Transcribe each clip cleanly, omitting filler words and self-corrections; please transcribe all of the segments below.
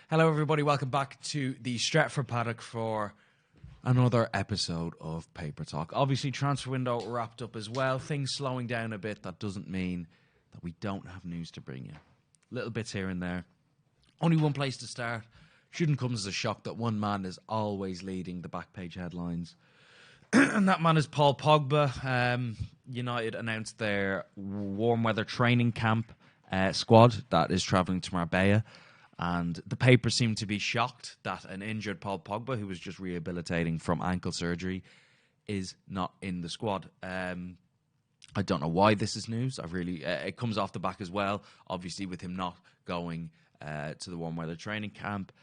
Hello, everybody. Welcome back to the Stretford Paddock for another episode of Paper Talk. Obviously, transfer window wrapped up as well. Things slowing down a bit. That doesn't mean that we don't have news to bring you. Little bits here and there. Only one place to start. Shouldn't come as a shock that one man is always leading the back page headlines. And that man is Paul Pogba. United announced their warm weather training camp squad that is travelling to Marbella. And the paper seemed to be shocked that an injured Paul Pogba, who was just rehabilitating from ankle surgery, is not in the squad. I don't know why this is news. It comes off the back as well. Obviously, with him not going to the warm weather training camp,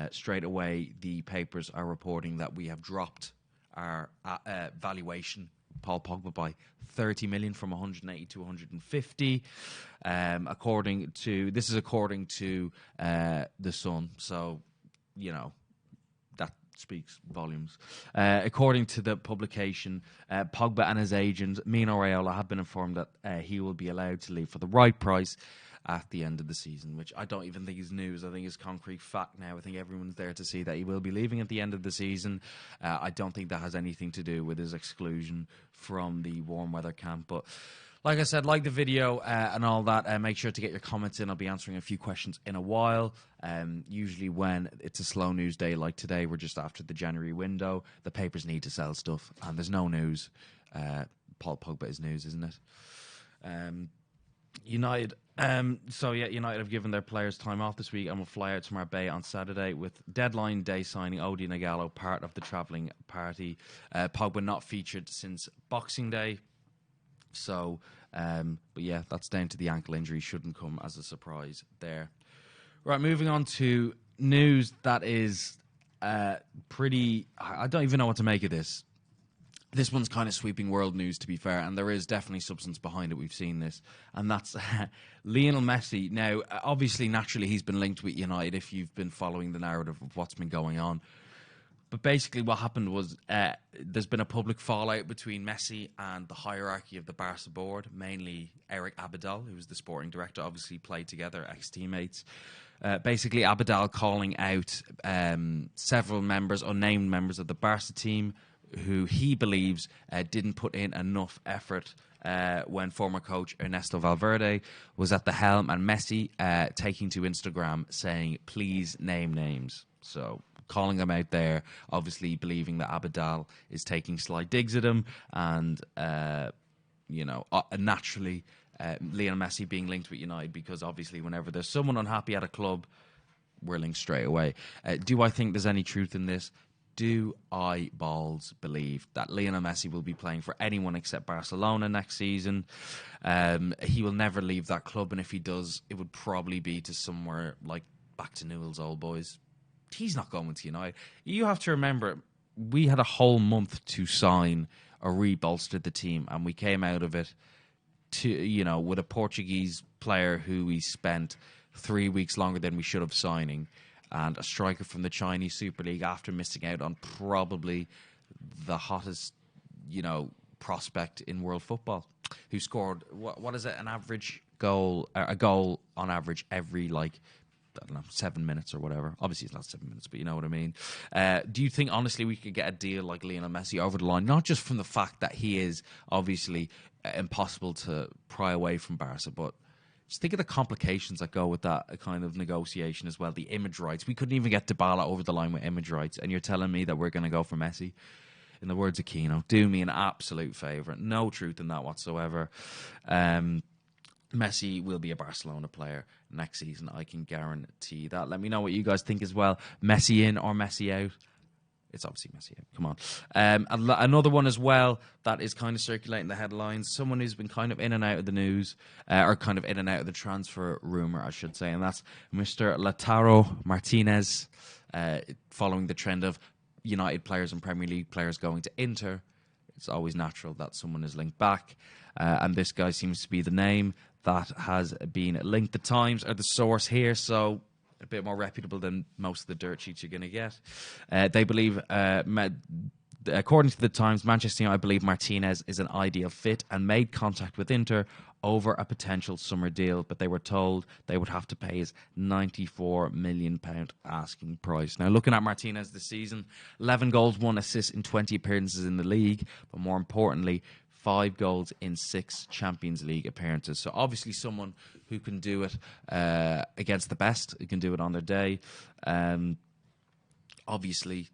straight away the papers are reporting that we have dropped our valuation Paul Pogba by 30 million from 180 to 150. According to The Sun. So, that speaks volumes. According to the publication, Pogba and his agent, Mino Raiola, have been informed that he will be allowed to leave for the right price at the end of the season, which I don't even think is news. I think it's concrete fact now. I think everyone's there to see that he will be leaving at the end of the season. I don't think that has anything to do with his exclusion from the warm weather camp. But like I said, like the video and all that, make sure to get your comments in. I'll be answering a few questions in a while. Usually when it's a slow news day like today, we're just after the January window. The papers need to sell stuff, and there's no news. Paul Pogba is news, isn't it? United have given their players time off this week and will fly out to Marbella on Saturday with deadline day signing Odi Nagalo part of the travelling party. Pogba not featured since Boxing Day. So, but yeah, that's down to the ankle injury. Shouldn't come as a surprise there. Right, moving on to news that is pretty... I don't even know what to make of this. This one's kind of sweeping world news, to be fair, and there is definitely substance behind it. We've seen this, and that's Lionel Messi. Now, obviously, naturally, he's been linked with United if you've been following the narrative of what's been going on. But basically what happened was there's been a public fallout between Messi and the hierarchy of the Barca board, mainly Eric Abidal, who was the sporting director, obviously played together, ex-teammates. Basically, Abidal calling out several members, unnamed members of the Barca team, who he believes didn't put in enough effort when former coach Ernesto Valverde was at the helm, and Messi taking to Instagram saying, please name names. So calling them out there, obviously believing that Abidal is taking slight digs at him, and, naturally Lionel Messi being linked with United, because obviously whenever there's someone unhappy at a club, we're linked straight away. Do I think there's any truth in this? Do I balls believe that Lionel Messi will be playing for anyone except Barcelona next season? He will never leave that club, and if he does, it would probably be to somewhere like back to Newell's old boys. He's not going to United. You have to remember, we had a whole month to sign or rebolster the team, and we came out of it with a Portuguese player who we spent 3 weeks longer than we should have signing, and a striker from the Chinese Super League after missing out on probably the hottest, prospect in world football, who scored, what is it, a goal on average every, 7 minutes or whatever. Obviously, it's not 7 minutes, but you know what I mean. Do you think, honestly, we could get a deal like Lionel Messi over the line? Not just from the fact that he is obviously impossible to pry away from Barca, but just think of the complications that go with that kind of negotiation as well. The image rights. We couldn't even get Dybala over the line with image rights, and you're telling me that we're going to go for Messi? In the words of Keno, do me an absolute favour. No truth in that whatsoever. Messi will be a Barcelona player next season. I can guarantee that. Let me know what you guys think as well. Messi in or Messi out? It's obviously Messi out. Come on. Another one as well that is kind of circulating the headlines. Someone who's been kind of in and out of the news, or kind of in and out of the transfer rumour, I should say, and that's Mr. Lautaro Martinez, following the trend of United players and Premier League players going to Inter. It's always natural that someone is linked back, and this guy seems to be the name that has been linked. The Times are the source here, so a bit more reputable than most of the dirt sheets you're going to get. They believe According to the Times, Manchester United believe Martinez is an ideal fit and made contact with Inter over a potential summer deal, but they were told they would have to pay his £94 million asking price. Now, looking at Martinez this season, 11 goals, 1 assist in 20 appearances in the league, but more importantly, 5 goals in 6 Champions League appearances. So obviously someone who can do it against the best, who can do it on their day. Obviously,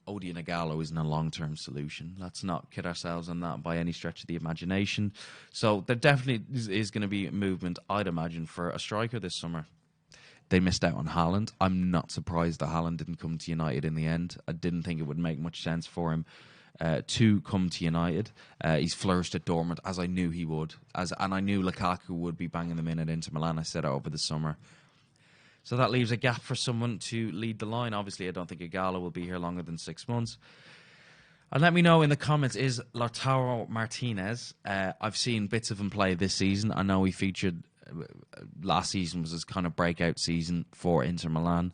Odion Ighalo isn't a long-term solution. Let's not kid ourselves on that by any stretch of the imagination. So there definitely is going to be movement, I'd imagine, for a striker this summer. They missed out on Haaland. I'm not surprised that Haaland didn't come to United in the end. I didn't think it would make much sense for him to come to United. He's flourished at Dortmund, as I knew he would. And I knew Lukaku would be banging them in at Inter Milan. I said it over the summer. So that leaves a gap for someone to lead the line. Obviously, I don't think Ighalo will be here longer than 6 months. And let me know in the comments, is Lautaro Martinez? I've seen bits of him play this season. I know he featured last season was his kind of breakout season for Inter Milan.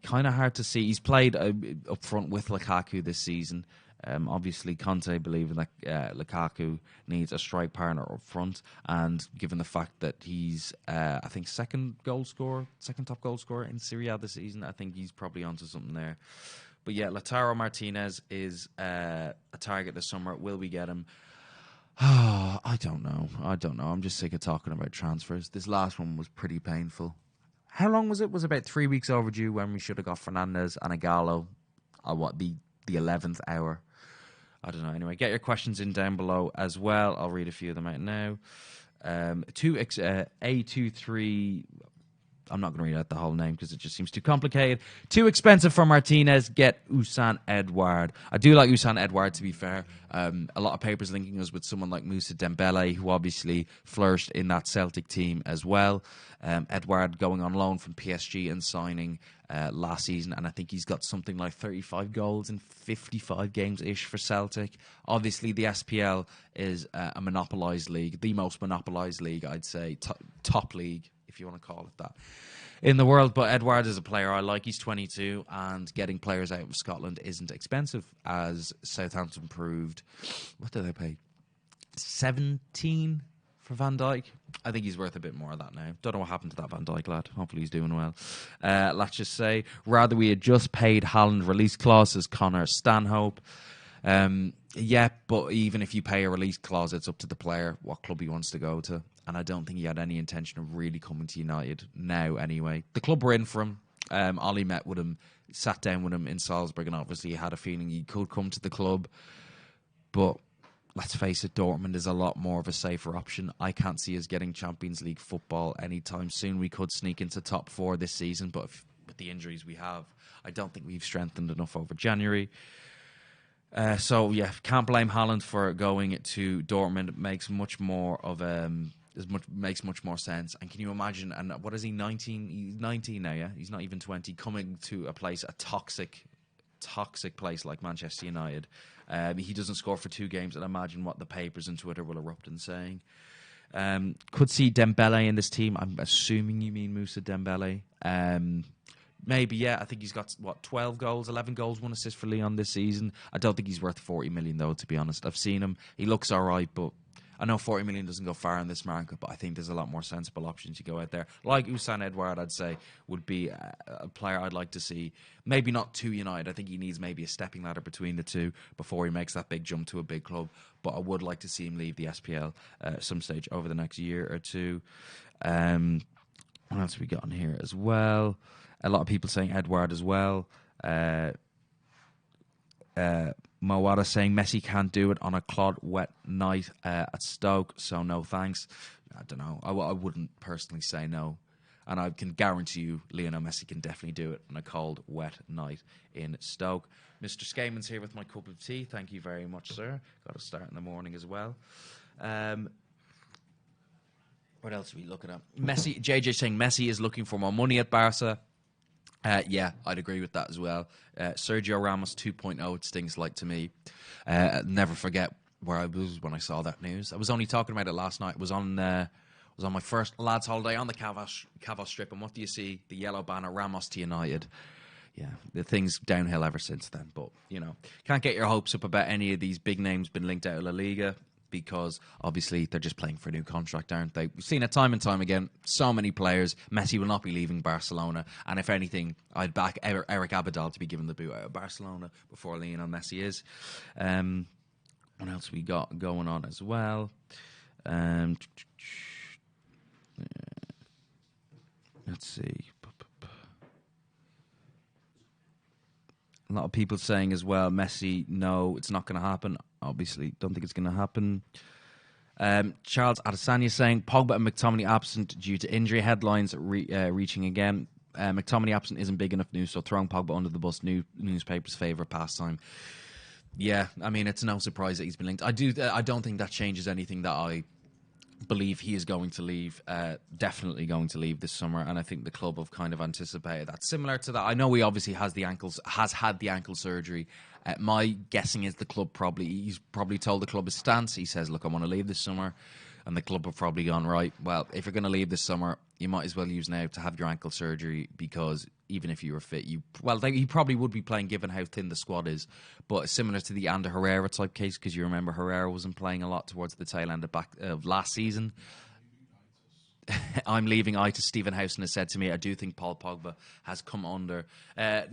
Kind of hard to see. He's played up front with Lukaku this season. Obviously, Conte believing that Lukaku needs a strike partner up front, and given the fact that he's, I think, second top goal scorer in Serie A this season, I think he's probably onto something there. But yeah, Lautaro Martinez is a target this summer. Will we get him? I don't know. I'm just sick of talking about transfers. This last one was pretty painful. How long was it? It was about 3 weeks overdue when we should have got Fernandes and Ighalo at the 11th hour. I don't know. Anyway, get your questions in down below as well. I'll read a few of them out now. A23... I'm not going to read out the whole name because it just seems too complicated. Too expensive for Martinez. Get Usain Edouard. I do like Usain Edouard, to be fair. A lot of papers linking us with someone like Moussa Dembele, who obviously flourished in that Celtic team as well. Edouard going on loan from PSG and signing last season, and I think he's got something like 35 goals in 55 games-ish for Celtic. Obviously, the SPL is a monopolised league, the most monopolised league, I'd say, top league, if you want to call it that, in the world. But Edouard is a player I like. He's 22, and getting players out of Scotland isn't expensive, as Southampton proved. What did they pay? 17 for Van Dijk. I think he's worth a bit more of that now. Don't know what happened to that Van Dijk lad. Hopefully he's doing well. Let's just say, rather we had just paid Haaland release clause, says Connor Stanhope. Yeah, but even if you pay a release clause, it's up to the player what club he wants to go to. And I don't think he had any intention of really coming to United now anyway. The club were in for him. Ollie met with him, sat down with him in Salzburg, and obviously he had a feeling he could come to the club. But let's face it, Dortmund is a lot more of a safer option. I can't see us getting Champions League football anytime soon. We could sneak into top 4 this season, but with the injuries we have, I don't think we've strengthened enough over January. So yeah, can't blame Haaland for going to Dortmund. It makes much more sense. And can you imagine? And what is he? 19? He's 19 now. Yeah, he's not even 20. Coming to a toxic place like Manchester United. He doesn't score for 2 games, and imagine what the papers and Twitter will erupt in saying. Could see Dembele in this team. I'm assuming you mean Moussa Dembele. Maybe, yeah. I think he's got, 12 goals, 11 goals, 1 assist for Lyon this season. I don't think he's worth 40 million, though, to be honest. I've seen him. He looks all right, but I know 40 million doesn't go far in this market, but I think there's a lot more sensible options you go out there. Like Usain Edouard, I'd say, would be a player I'd like to see. Maybe not to United. I think he needs maybe a stepping ladder between the two before he makes that big jump to a big club. But I would like to see him leave the SPL at some stage over the next year or two. What else have we got on here as well? A lot of people saying Edouard as well. Mawada saying Messi can't do it on a clod wet night at Stoke, so no thanks. I don't know. I wouldn't personally say no. And I can guarantee you Lionel Messi can definitely do it on a cold, wet night in Stoke. Mr. Skamen's here with my cup of tea. Thank you very much, sir. Got to start in the morning as well. What else are we looking at? Messi, JJ saying Messi is looking for more money at Barca. Yeah, I'd agree with that as well. Sergio Ramos 2.0, it stings like to me. Never forget where I was when I saw that news. I was only talking about it last night. It was on my first lads' holiday on the Cavas Strip, and what do you see? The yellow banner, Ramos to United. yeah, the thing's downhill ever since then. But, can't get your hopes up about any of these big names been linked out of La Liga because, obviously, they're just playing for a new contract, aren't they? We've seen it time and time again. So many players. Messi will not be leaving Barcelona. And if anything, I'd back Eric Abidal to be given the boot out of Barcelona before Lionel Messi is. What else we got going on as well? Let's see. A lot of people saying as well, Messi, no, it's not going to happen. Obviously, don't think it's going to happen. Charles Adesanya saying, Pogba and McTominay absent due to injury. Headlines reaching again. McTominay absent isn't big enough news, so throwing Pogba under the bus, newspapers' favourite pastime. Yeah, I mean, it's no surprise that he's been linked. I don't think that changes anything that I believe he is going to leave, definitely going to leave this summer, and I think the club have kind of anticipated that. Similar to that, I know he obviously has had the ankle surgery. My guessing is he's probably told the club his stance. He says, look, I want to leave this summer, and the club have probably gone, right, well, if you're going to leave this summer, you might as well use now to have your ankle surgery, because even if you were fit, he probably would be playing given how thin the squad is. But similar to the Ander Herrera type case, because you remember Herrera wasn't playing a lot towards the tail end of last season. I'm leaving itis. Stephen Housen has said to me, I do think Paul Pogba has come under... I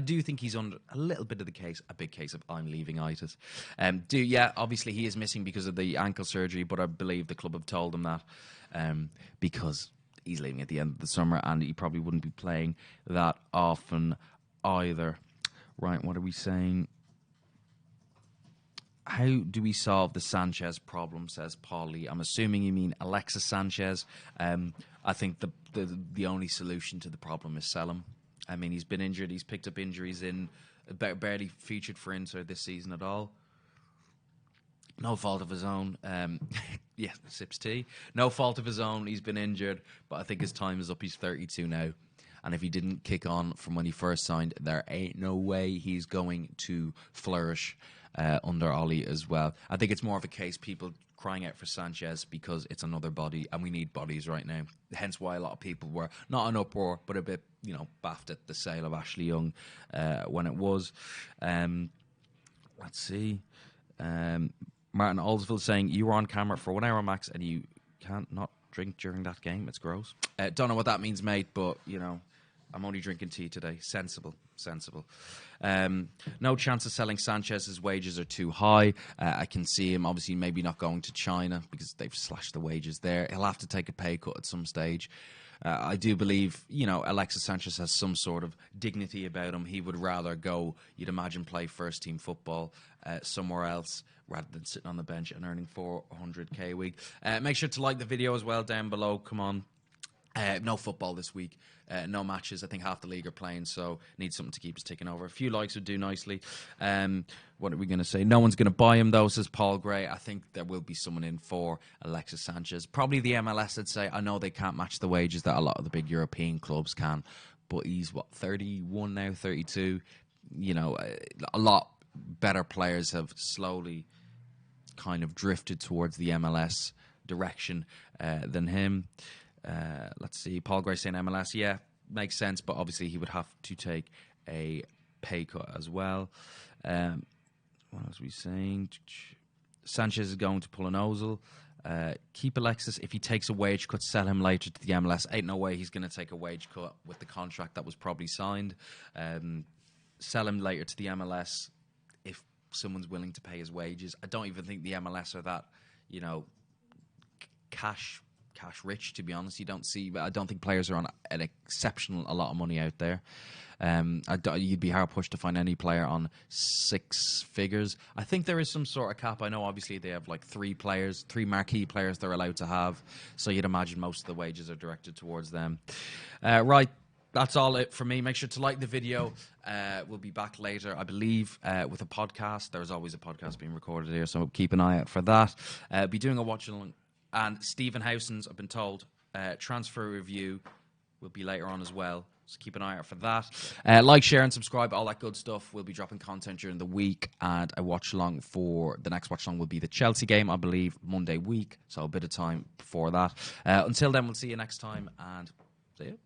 do think he's under a little bit of a big case of I'm leaving itis. Obviously he is missing because of the ankle surgery, but I believe the club have told him that because he's leaving at the end of the summer and he probably wouldn't be playing that often either. Right, what are we saying? How do we solve the Sanchez problem, says Paul Lee. I'm assuming you mean Alexis Sanchez. I think the only solution to the problem is sell him. I mean, he's been injured. He's picked up injuries barely featured for Inter this season at all. No fault of his own. Sips tea. No fault of his own. He's been injured, but I think his time is up. He's 32 now. And if he didn't kick on from when he first signed, there ain't no way he's going to flourish under Ollie as well. I think it's more of a case people crying out for Sanchez because it's another body, and we need bodies right now. Hence why a lot of people were not an uproar, but a bit, baffed at the sale of Ashley Young when it was. Let's see. Martin Oldsville saying, you were on camera for 1 hour max and you can't not drink during that game. It's gross. Don't know what that means, mate, but, I'm only drinking tea today. Sensible. No chance of selling Sanchez. His wages are too high. I can see him obviously maybe not going to China because they've slashed the wages there. He'll have to take a pay cut at some stage. I do believe, Alexis Sanchez has some sort of dignity about him. He would rather go, you'd imagine, play first-team football somewhere else rather than sitting on the bench and earning $400K a week. Make sure to like the video as well down below. Come on. No football this week. No matches. I think half the league are playing, so need something to keep us ticking over. A few likes would do nicely. What are we going to say? No one's going to buy him, though, says Paul Gray. I think there will be someone in for Alexis Sanchez. Probably the MLS, I'd say. I know they can't match the wages that a lot of the big European clubs can, but he's, 31 now, 32? A lot better players have slowly kind of drifted towards the MLS direction than him. Let's see. Paul Gray saying MLS. Yeah, makes sense, but obviously he would have to take a pay cut as well. What else are we saying? Sanchez is going to pull an Ozil. Keep Alexis. If he takes a wage cut, sell him later to the MLS. Ain't no way he's going to take a wage cut with the contract that was probably signed. Sell him later to the MLS if someone's willing to pay his wages. I don't even think the MLS are that, cash rich, to be honest. I don't think players are on an exceptional a lot of money out there. You'd be hard pushed to find any player on 6 figures. I think there is some sort of cap. I know obviously they have like 3 marquee players they're allowed to have, so you'd imagine most of the wages are directed towards them. Right, that's all it for me. Make sure to like the video. We'll be back later, I believe, with a podcast. There's always a podcast being recorded here, so keep an eye out for that. Be doing a watch along. And Stephen Housen's, I've been told, transfer review will be later on as well. So keep an eye out for that. Like, share, and subscribe, all that good stuff. We'll be dropping content during the week. And a watch-along for the next watch-along will be the Chelsea game, I believe, Monday week. So a bit of time before that. Until then, we'll see you next time. And see you.